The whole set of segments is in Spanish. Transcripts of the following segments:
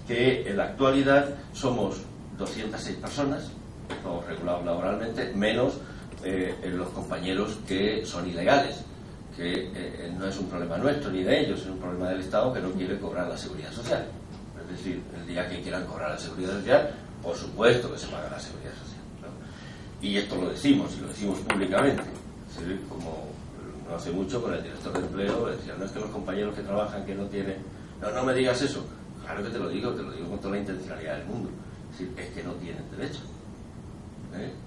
que en la actualidad somos 206 personas, todos regulados laboralmente, menos los compañeros que son ilegales, que no es un problema nuestro ni de ellos, es un problema del Estado que no quiere cobrar la seguridad social. Es decir, el día que quieran cobrar la seguridad social, por supuesto que se paga la seguridad social, ¿no? Y esto lo decimos, y lo decimos públicamente. ¿Sí? Como no hace mucho con el director de empleo decía, no es que los compañeros que trabajan que no tienen... No me digas eso. Claro que te lo digo con toda la intencionalidad del mundo. Es decir, es que no tienen derecho.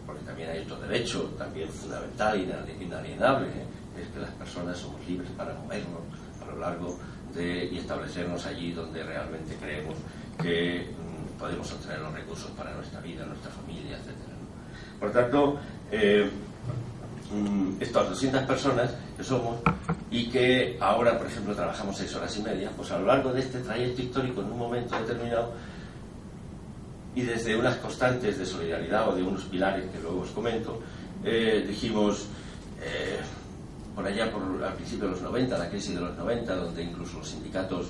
Porque también hay otro derecho, también fundamental, inalienable, es que las personas somos libres para movernos a lo largo y establecernos allí donde realmente creemos que podemos obtener los recursos para nuestra vida, nuestra familia, etc. Por tanto, estas 200 personas que somos y que ahora, por ejemplo, trabajamos 6 horas y media, pues a lo largo de este trayecto histórico, en un momento determinado, y desde unas constantes de solidaridad o de unos pilares que luego os comento, dijimos, por allá al principio de los 90, la crisis de los 90, donde incluso los sindicatos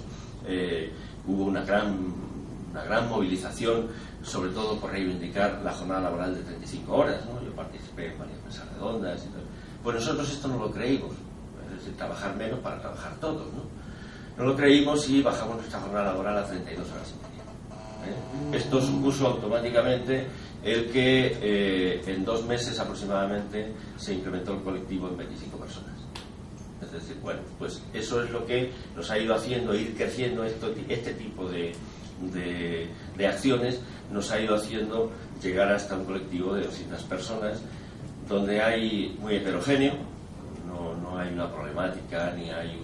hubo una gran movilización, sobre todo por reivindicar la jornada laboral de 35 horas, ¿no? Yo participé en varias mesas redondas y tal. Pues nosotros esto no lo creímos, es decir, trabajar menos para trabajar todos, ¿no? No lo creímos y bajamos nuestra jornada laboral a 32 horas y media. Esto supuso automáticamente el que en 2 meses aproximadamente se incrementó el colectivo en 25 personas. Es decir, bueno, pues eso es lo que nos ha ido haciendo ir creciendo este tipo de acciones, nos ha ido haciendo llegar hasta un colectivo de 200 personas, donde hay muy heterogéneo, no hay una problemática, ni hay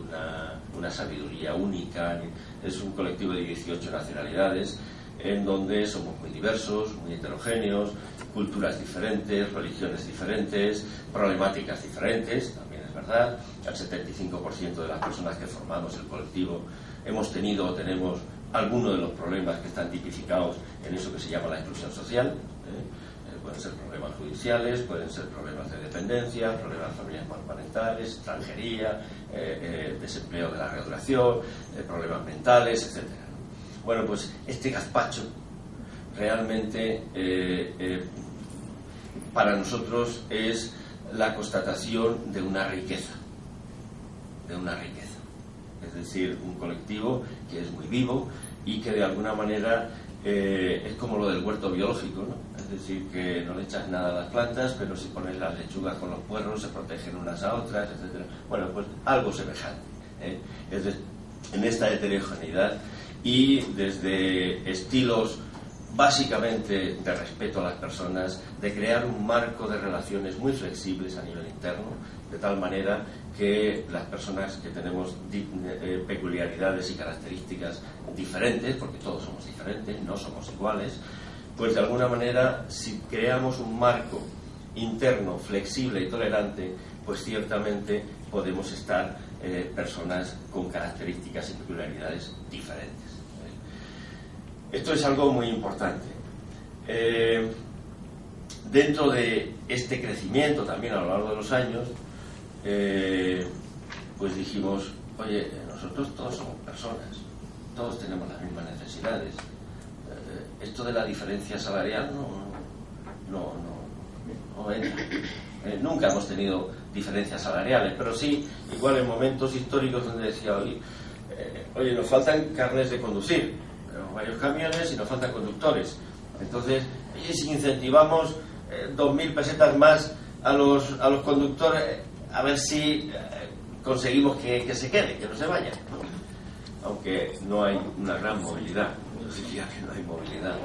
una sabiduría única, es un colectivo de 18 nacionalidades, en donde somos muy diversos, muy heterogéneos, culturas diferentes, religiones diferentes, problemáticas diferentes, también es verdad. El 75% de las personas que formamos el colectivo hemos tenido o tenemos alguno de los problemas que están tipificados en eso que se llama la exclusión social. Pueden ser problemas judiciales, pueden ser problemas de dependencia, problemas familiares monoparentales, extranjería, desempleo de la reeducación, problemas mentales, etc. Bueno, pues este gazpacho realmente para nosotros es la constatación de una riqueza, es decir, un colectivo que es muy vivo y que de alguna manera es como lo del huerto biológico, ¿no? Es decir, que no le echas nada a las plantas, pero si pones las lechugas con los puerros se protegen unas a otras, etc. Bueno, pues algo semejante, es decir, en esta heterogeneidad y desde estilos básicamente de respeto a las personas, de crear un marco de relaciones muy flexibles a nivel interno, de tal manera que las personas que tenemos peculiaridades y características diferentes, porque todos somos diferentes, no somos iguales, pues de alguna manera, si creamos un marco interno flexible y tolerante, pues ciertamente podemos estar personas con características y peculiaridades diferentes. Esto es algo muy importante. Dentro de este crecimiento también a lo largo de los años, pues dijimos, oye, nosotros todos somos personas, todos tenemos las mismas necesidades. Esto de la diferencia salarial no entra. Nunca hemos tenido diferencias salariales, pero sí, igual en momentos históricos donde decía, oye, nos faltan carnes de conducir, varios camiones y nos faltan conductores. Entonces, oye, si incentivamos 2.000 pesetas más a los conductores, a ver si conseguimos que se quede, que no se vaya, ¿no? Aunque no hay una gran movilidad, yo diría que no hay movilidad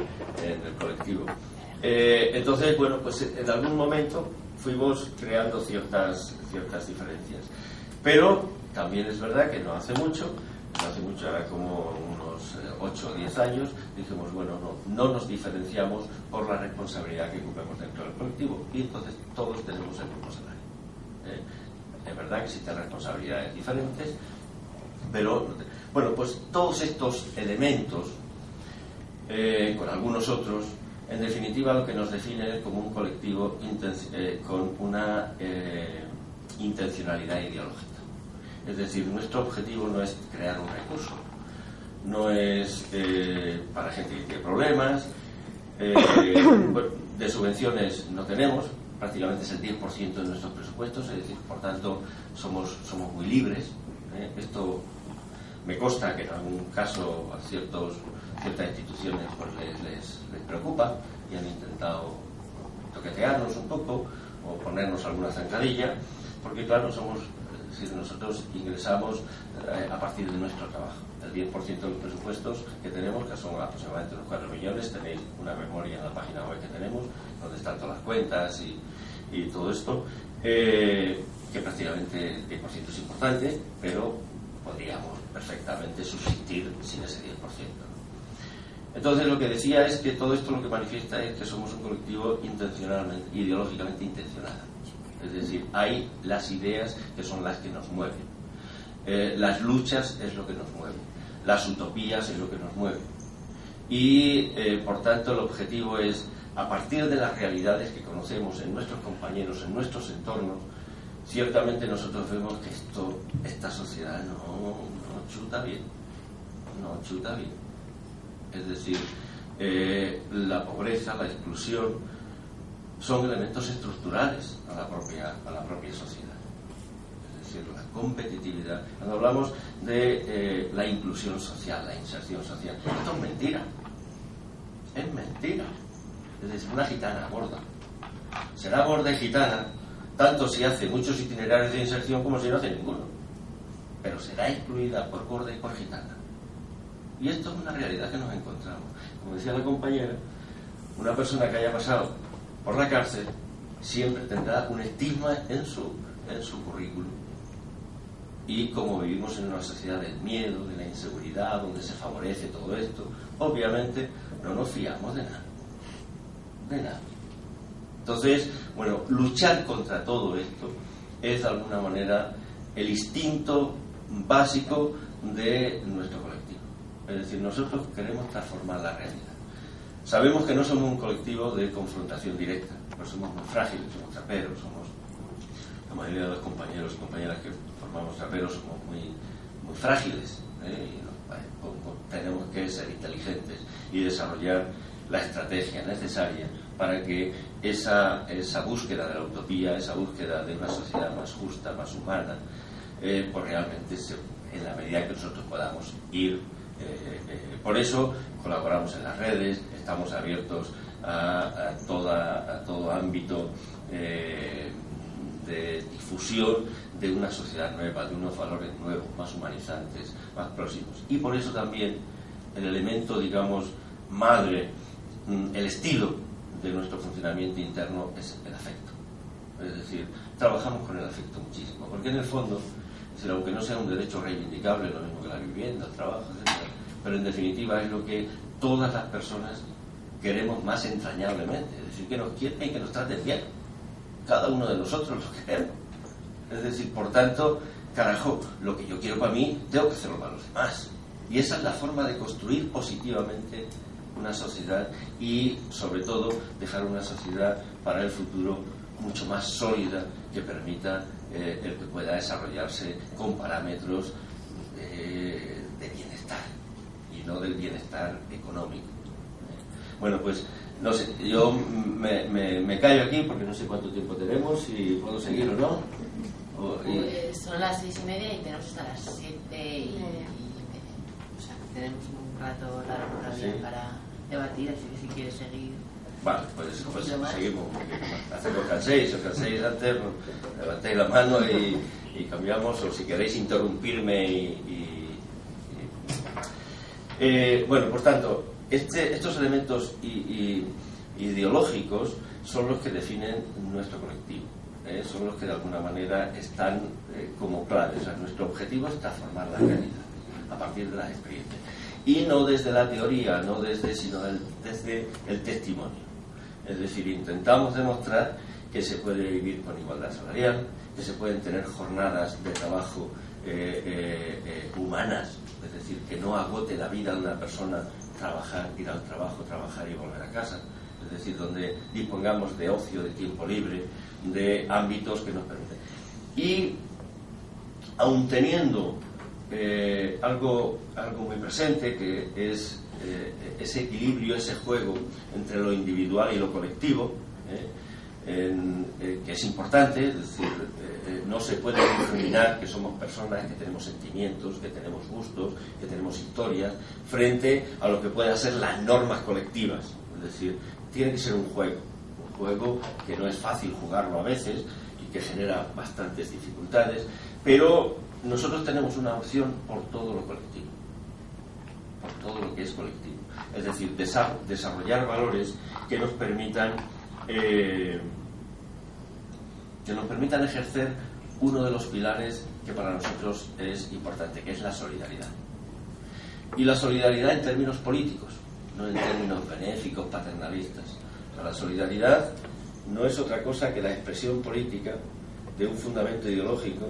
en el colectivo. Entonces, bueno, pues en algún momento fuimos creando ciertas diferencias. Pero también es verdad que no hace mucho, ahora como unos 8 o 10 años, dijimos, bueno, no nos diferenciamos por la responsabilidad que ocupemos dentro del colectivo, y entonces todos tenemos el mismo salario. Es verdad que existen responsabilidades diferentes, pero, bueno, pues todos estos elementos, con algunos otros, en definitiva lo que nos define es como un colectivo con una intencionalidad ideológica. Es decir, nuestro objetivo no es crear un recurso, no es para gente que tiene problemas. Bueno, de subvenciones no tenemos, prácticamente es el 10% de nuestros presupuestos, es decir, por tanto somos muy libres. Esto me consta que en algún caso a ciertas instituciones pues les preocupa y han intentado toquetearnos un poco o ponernos alguna zancadilla, porque claro, nosotros ingresamos a partir de nuestro trabajo. El 10% de los presupuestos que tenemos, que son aproximadamente unos 4 millones, tenéis una memoria en la página web que tenemos, donde están todas las cuentas y todo esto, que prácticamente el 10% es importante, pero podríamos perfectamente subsistir sin ese 10%. Entonces lo que decía es que todo esto lo que manifiesta es que somos un colectivo ideológicamente intencionado. Es decir, hay las ideas que son las que nos mueven. Las luchas es lo que nos mueve. Las utopías es lo que nos mueve. Y por tanto el objetivo es, a partir de las realidades que conocemos en nuestros compañeros, en nuestros entornos, ciertamente nosotros vemos que esta sociedad no chuta bien. No chuta bien. Es decir, la pobreza, la exclusión, son elementos estructurales a la propia sociedad. Es decir, la competitividad. Cuando hablamos de la inclusión social, la inserción social, esto es mentira. Es mentira. Es decir, una gitana gorda será gorda y gitana tanto si hace muchos itinerarios de inserción como si no hace ninguno, pero será excluida por gorda y por gitana. Y esto es una realidad que nos encontramos. Como decía la compañera, una persona que haya pasado por la cárcel siempre tendrá un estigma en su currículum. Y como vivimos en una sociedad del miedo, de la inseguridad, donde se favorece todo esto, obviamente no nos fiamos de nada. De nada. Entonces, bueno, luchar contra todo esto es de alguna manera el instinto básico de nuestro colectivo. Es decir, nosotros queremos transformar la realidad. Sabemos que no somos un colectivo de confrontación directa, pues somos muy frágiles, somos traperos, la mayoría de los compañeros y compañeras que formamos traperos somos muy frágiles, y tenemos que ser inteligentes y desarrollar la estrategia necesaria para que esa búsqueda de la utopía, esa búsqueda de una sociedad más justa, más humana, pues realmente en la medida que nosotros podamos ir. Por eso colaboramos en las redes, estamos abiertos a todo ámbito de difusión de una sociedad nueva, de unos valores nuevos, más humanizantes, más próximos. Y por eso también el elemento, digamos, madre, el estilo de nuestro funcionamiento interno es el afecto. Es decir, trabajamos con el afecto muchísimo, porque en el fondo, aunque no sea un derecho reivindicable, lo mismo que la vivienda, el trabajo, etc., pero en definitiva es lo que todas las personas queremos más entrañablemente, es decir, que nos quieren y que nos traten bien. Cada uno de nosotros lo queremos. Es decir, por tanto, carajo, lo que yo quiero para mí, tengo que hacerlo para los demás. Y esa es la forma de construir positivamente una sociedad y, sobre todo, dejar una sociedad para el futuro mucho más sólida, que permita el que pueda desarrollarse con parámetros de bienestar y no del bienestar económico. Bueno, pues no sé, yo me callo aquí porque no sé cuánto tiempo tenemos, si puedo seguir o no. Pues son las 6:30 y tenemos hasta las 7:30. O sea, tenemos un rato largo todavía, sí, para debatir, así que si quieres seguir. Vale, pues seguimos. Hasta que os canséis antes, levantéis la mano y cambiamos, o si queréis interrumpirme bueno, por tanto, estos elementos ideológicos son los que definen nuestro colectivo, son los que de alguna manera están como claves. O sea, nuestro objetivo es transformar la realidad a partir de las experiencias, y no desde la teoría, sino desde el testimonio. Es decir, intentamos demostrar que se puede vivir con igualdad salarial, que se pueden tener jornadas de trabajo humanas, es decir, que no agote la vida de una persona trabajar, ir al trabajo, trabajar y volver a casa. Es decir, donde dispongamos de ocio, de tiempo libre, de ámbitos que nos permiten. Y aun teniendo algo muy presente, que es ese equilibrio, ese juego entre lo individual y lo colectivo, que es importante, es decir, no se puede discriminar que somos personas, que tenemos sentimientos, que tenemos gustos, que tenemos historias, frente a lo que puedan ser las normas colectivas. Es decir, tiene que ser un juego que no es fácil jugarlo a veces y que genera bastantes dificultades, pero nosotros tenemos una opción por todo lo colectivo, por todo lo que es colectivo. Es decir, desarrollar valores que nos permitan ejercer uno de los pilares que para nosotros es importante, que es la solidaridad. Y la solidaridad en términos políticos, no en términos benéficos, paternalistas. O sea, la solidaridad no es otra cosa que la expresión política de un fundamento ideológico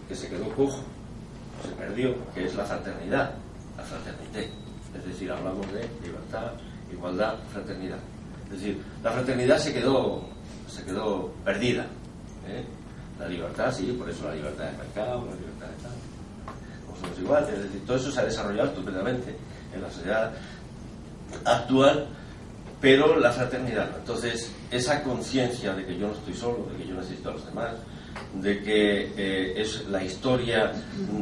que se quedó cojo, se perdió, que es la fraternidad, la fraternité. Es decir, hablamos de libertad, igualdad, fraternidad. Es decir, la fraternidad se quedó perdida. La libertad, sí, por eso la libertad de mercado, la libertad de tal. No somos iguales. Es decir, todo eso se ha desarrollado estupendamente en la sociedad actual, pero la fraternidad no. Entonces, esa conciencia de que yo no estoy solo, de que yo necesito a los demás, de que es la historia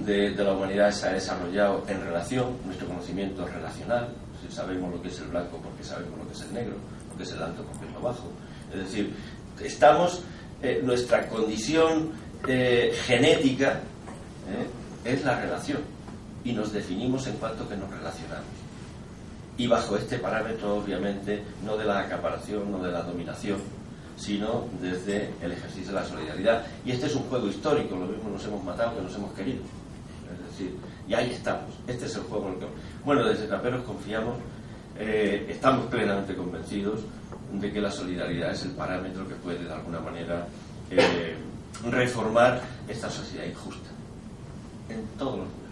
de la humanidad se ha desarrollado en relación, nuestro conocimiento es relacional, si sabemos lo que es el blanco porque sabemos lo que es el negro, lo que es el alto porque es lo bajo. Es decir, estamos, nuestra condición genética es la relación y nos definimos en cuanto que nos relacionamos. Y bajo este parámetro, obviamente, no de la acaparación, no de la dominación, sino desde el ejercicio de la solidaridad. Y este es un juego histórico, lo mismo nos hemos matado que nos hemos querido. Es decir, y ahí estamos. Este es el juego en el que... Bueno, desde Traperos confiamos, estamos plenamente convencidos de que la solidaridad es el parámetro que puede, de alguna manera, reformar esta sociedad injusta. En todos los niveles.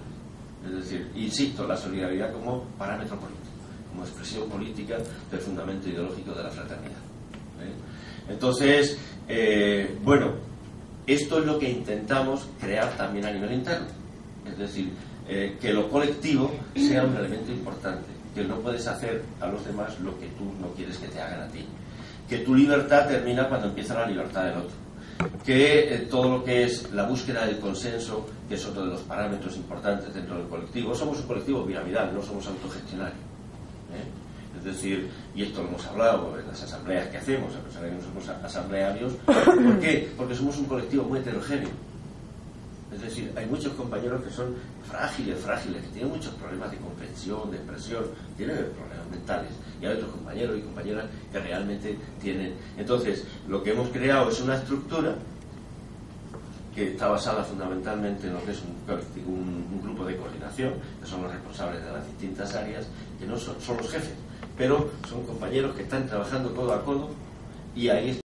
Es decir, insisto, la solidaridad como parámetro político, como expresión política del fundamento ideológico de la fraternidad. Entonces, bueno, esto es lo que intentamos crear también a nivel interno. Es decir, que lo colectivo sea un elemento importante, que no puedes hacer a los demás lo que tú no quieres que te hagan a ti, que tu libertad termina cuando empieza la libertad del otro, que todo lo que es la búsqueda del consenso, que es otro de los parámetros importantes dentro del colectivo. Somos un colectivo piramidal, no somos autogestionarios. Es decir, y esto lo hemos hablado en las asambleas que hacemos, a pesar de que no somos asamblearios. ¿Por qué? Porque somos un colectivo muy heterogéneo. Es decir, hay muchos compañeros que son frágiles, que tienen muchos problemas de comprensión, de expresión, tienen problemas mentales. Y hay otros compañeros y compañeras que realmente tienen. Entonces, lo que hemos creado es una estructura que está basada fundamentalmente en lo que es un grupo de coordinación, que son los responsables de las distintas áreas, que no son los jefes, pero son compañeros que están trabajando codo a codo, y ahí